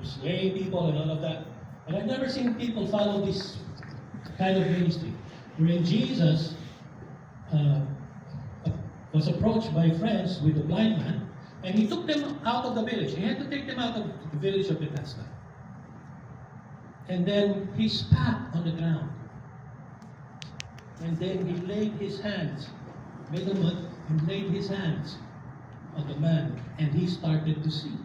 slaying people and all of that. And I've never seen people follow this kind of ministry, wherein Jesus was approached by friends with the blind man, and he took them out of the village. He had to take them out of the village of Bethesda. And then he spat on the ground. And then he laid his hands, made a mud, and laid his hands on the man, and he started to see.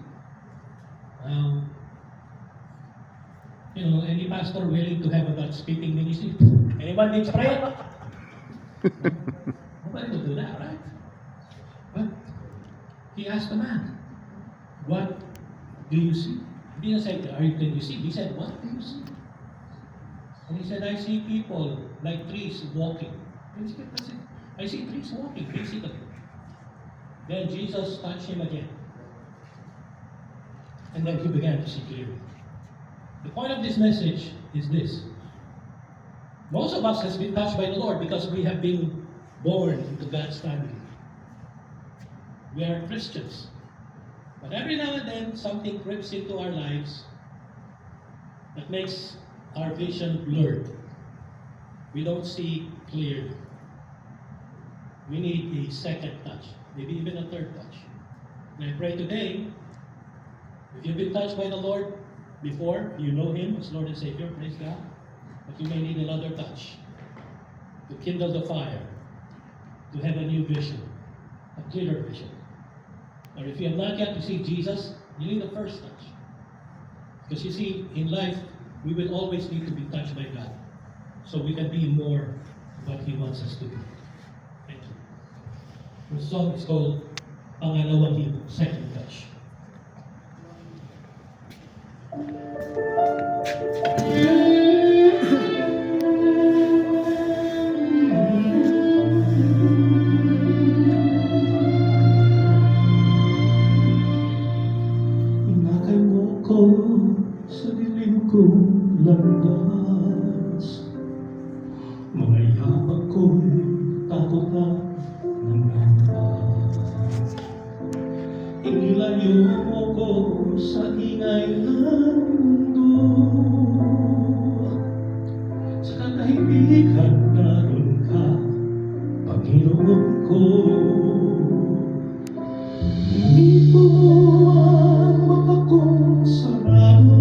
Any pastor willing to have a God speaking ministry? Anyone needs prayer? Nobody will do that, right? But he asked the man, "What do you see?" He didn't say, "Can you see?" He said, "What do you see?" And he said, "I see people like trees walking." Basically, that's it. I see trees walking, basically. Then Jesus touched him again. And then he began to see clearly. The point of this message is this. Most of us has been touched by the Lord because we have been born into God's family. We are Christians. But every now and then, something creeps into our lives that makes our vision blurred. We don't see clearly. We need a second touch, maybe even a third touch. And I pray today, if you've been touched by the Lord before, you know Him as Lord and Savior, praise God, but you may need another touch to kindle the fire, to have a new vision, a clearer vision. Or if you have not yet received Jesus, you need the first touch. Because you see, in life, we will always need to be touched by God, so we can be more what He wants us to be. Thank you. The song is called Pangalawang Himog, Second Touch. Inakay mo ko sa dilim kong landas. Mga yapak ko'y takot at nangangas. Inilayo mo ko sa ingay ng mundo. Sa katahimikan naroon ka, Panginoon ko. Hindi po ang mata kong sarado.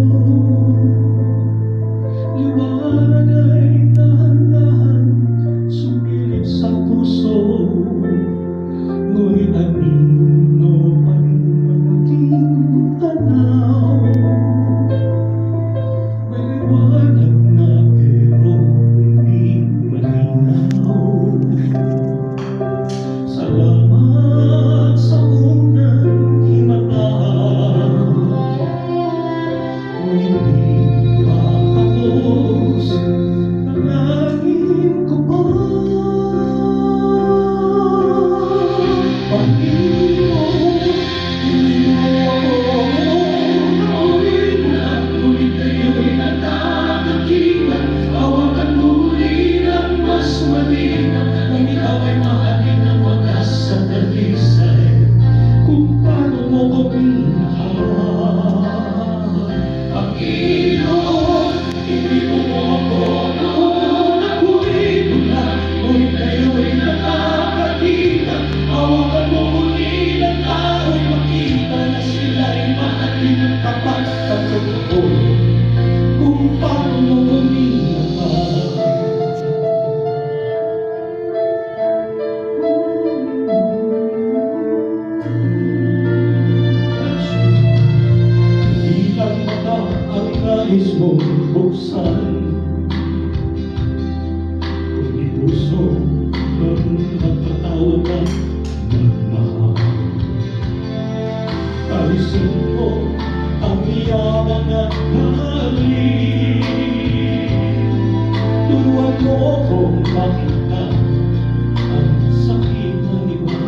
Liwanag ay dahan-dahan sumilip sa puso. Ngunit anino man ang aking tanaw. May liwanag na pero hindi malinaw. Salamat sa unang hinataan. Ngunit hindi pa tapos, panalangin ko pa. Panginoon, hindi mo ako naulit na, ngunit kayo'y nakakakita. Hawakan mo muli ng mas malinaw, kung ikaw ay mahalin ng wagas sa dalisay. Kung paano mo ko minahal, Panginoon, hindi mo ako noon ako'y bulag, ngunit kayo'y nakakakita. Hawakan mo muli ng tao'y makita na sila'y mahalin ng tapat at totoo. Kung paano mo ko minahal. Hindi lang mata ang nais mong buksan, kundi puso ng nagpatawag at nagmahal. Alisin mo ang yaman at galing. Turuan mo kong makita ang sakit ng iba.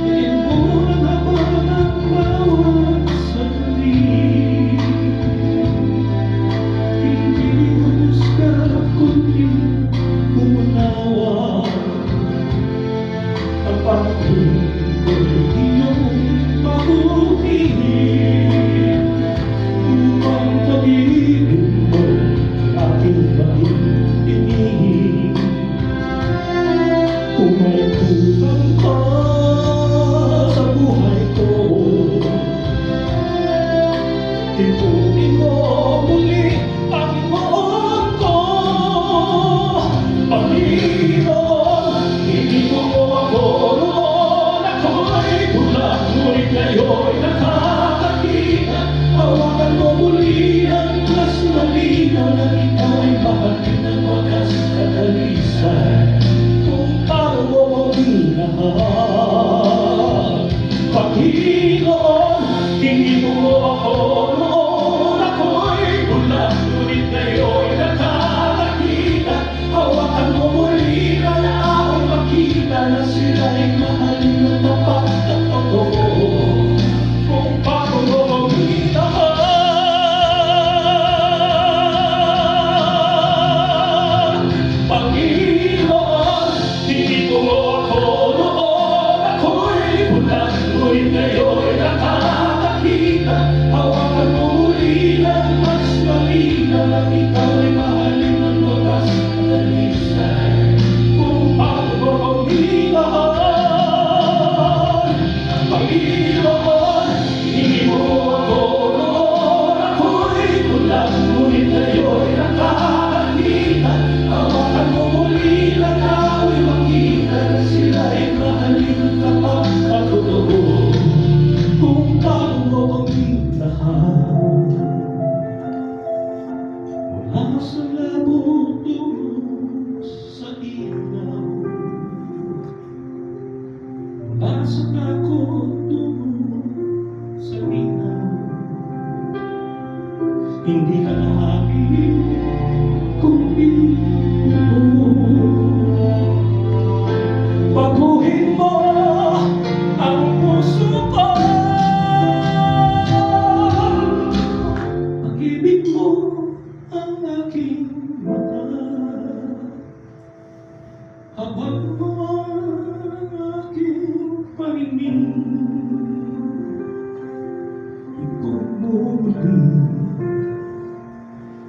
Tingin mo ng haba ng bawat sandali. muli, Panginoon ko. Panginoon, hindi mo ako roon. Ako'y bulag, ngunit ngayon'y nakakakita. Hawakan mo muli ang mas malinaw na ikaw'y mahalin ng wagas at dalisay. Kung paano mo ko minahal, Panginoon, hindi mo ako noon. Ako'y bulag, ngunit ngayon'y nakakakita. Hawakan mo muli na ako'y makita na sila'y mahalin ng tapat at totoo. Kung paano mo ko minahal, Panginoon, hindi mo ako noon. Ako'y bulag, ngunit ngayon'y nakakakita. Hawakan mo muli ng mas malinaw na ikaw'y mahalin ng wagas at dalisay. Kung paano mo ko minahal, Panginoon, hindi mo ako noon. Ako'y bulag, ngunit ngayon'y nakakakita. Hawakan mo muli lang ako'y makita na sila'y mahalin ng tapat at totoo. Kung paano mo ko minahal, mula sa labot tungo sa ilaw, mula sa takot tungo sa linaw. Hindi ka nahakin kung ito. Baguhin mo ang puso ko. Pag-ibig mo ang aking mata. Habag mo ang aking paningin. Ipag mo muli,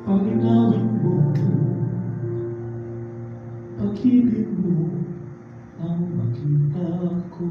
palinawin mo. Pag-ibig mo ang makita ko.